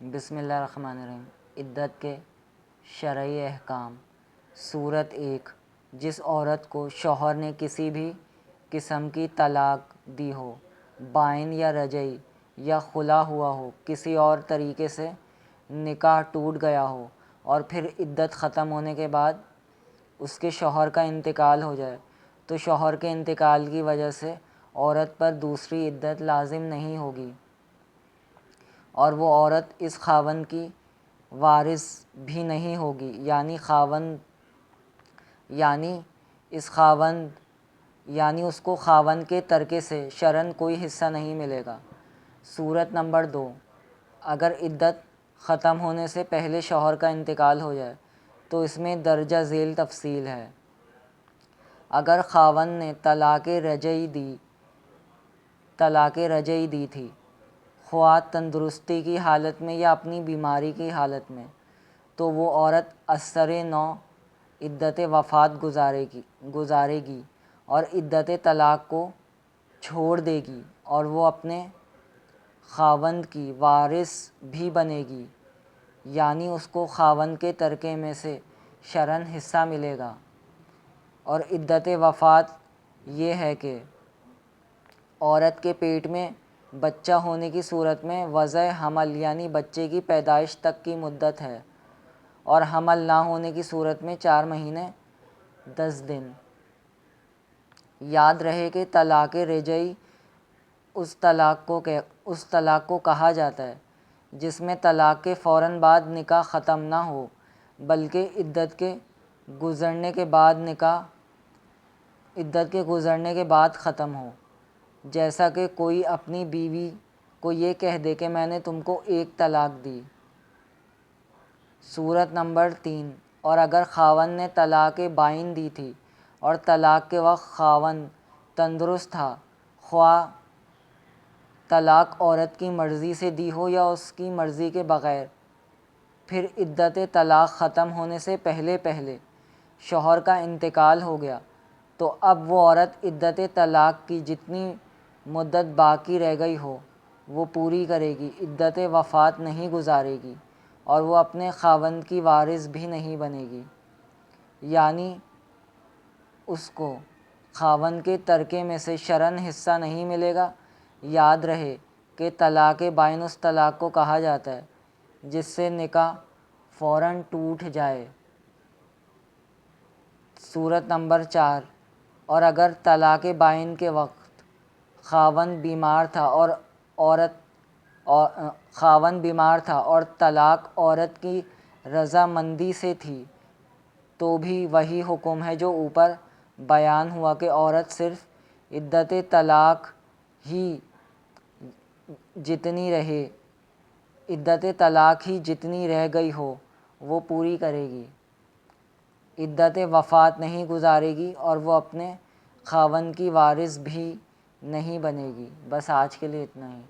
بسم اللہ الرحمن الرحیم۔ عدت کے شرعی احکام۔ صورت 1، جس عورت کو شوہر نے کسی بھی قسم کی طلاق دی ہو، بائن یا رجعی یا خلا ہوا ہو، کسی اور طریقے سے نکاح ٹوٹ گیا ہو اور پھر عدت ختم ہونے کے بعد اس کے شوہر کا انتقال ہو جائے تو شوہر کے انتقال کی وجہ سے عورت پر دوسری عدت لازم نہیں ہوگی اور وہ عورت اس خاوند کی وارث بھی نہیں ہوگی، یعنی اس کو خاوند کے ترکے سے شرعاً کوئی حصہ نہیں ملے گا۔ صورت نمبر 2، اگر عدت ختم ہونے سے پہلے شوہر کا انتقال ہو جائے تو اس میں درجہ ذیل تفصیل ہے۔ اگر خاوند نے طلاق رجعی دی تھی، خواہ تندرستی کی حالت میں یا اپنی بیماری کی حالت میں، تو وہ عورت اثر نو عدت وفات گزارے گی اور عدت طلاق کو چھوڑ دے گی اور وہ اپنے خاوند کی وارث بھی بنے گی، یعنی اس کو خاوند کے ترکے میں سے شرعاً حصہ ملے گا۔ اور عدت وفات یہ ہے کہ عورت کے پیٹ میں بچہ ہونے کی صورت میں وضع حمل یعنی بچے کی پیدائش تک کی مدت ہے، اور حمل نہ ہونے کی صورت میں 4 مہینے 10 دن۔ یاد رہے کہ طلاق رجعی اس طلاق کو کہا جاتا ہے جس میں طلاق کے فوراً بعد نکاح ختم نہ ہو بلکہ عدت کے گزرنے کے بعد ختم ہو، جیسا کہ کوئی اپنی بیوی کو یہ کہہ دے کہ میں نے تم کو 1 طلاق دی۔ صورت نمبر 3، اور اگر خاوند نے طلاق بائن دی تھی اور طلاق کے وقت خاوند تندرست تھا، خواہ طلاق عورت کی مرضی سے دی ہو یا اس کی مرضی کے بغیر، پھر عدت طلاق ختم ہونے سے پہلے شوہر کا انتقال ہو گیا تو اب وہ عورت عدت طلاق کی جتنی مدت باقی رہ گئی ہو وہ پوری کرے گی، عدت وفات نہیں گزارے گی اور وہ اپنے خاوند کی وارث بھی نہیں بنے گی، یعنی اس کو خاوند کے ترکے میں سے شرعاً حصہ نہیں ملے گا۔ یاد رہے کہ طلاق بائن اس طلاق کو کہا جاتا ہے جس سے نکاح فوراً ٹوٹ جائے۔ صورت نمبر 4، اور اگر طلاق بائن کے وقت خاوند بیمار تھا اور طلاق عورت کی رضامندی سے تھی تو بھی وہی حکم ہے جو اوپر بیان ہوا کہ عورت صرف عدت طلاق ہی جتنی رہ گئی ہو وہ پوری کرے گی، عدت وفات نہیں گزارے گی اور وہ اپنے خاوند کی وارث بھی نہیں بنے گی۔ بس آج کے لیے اتنا ہی۔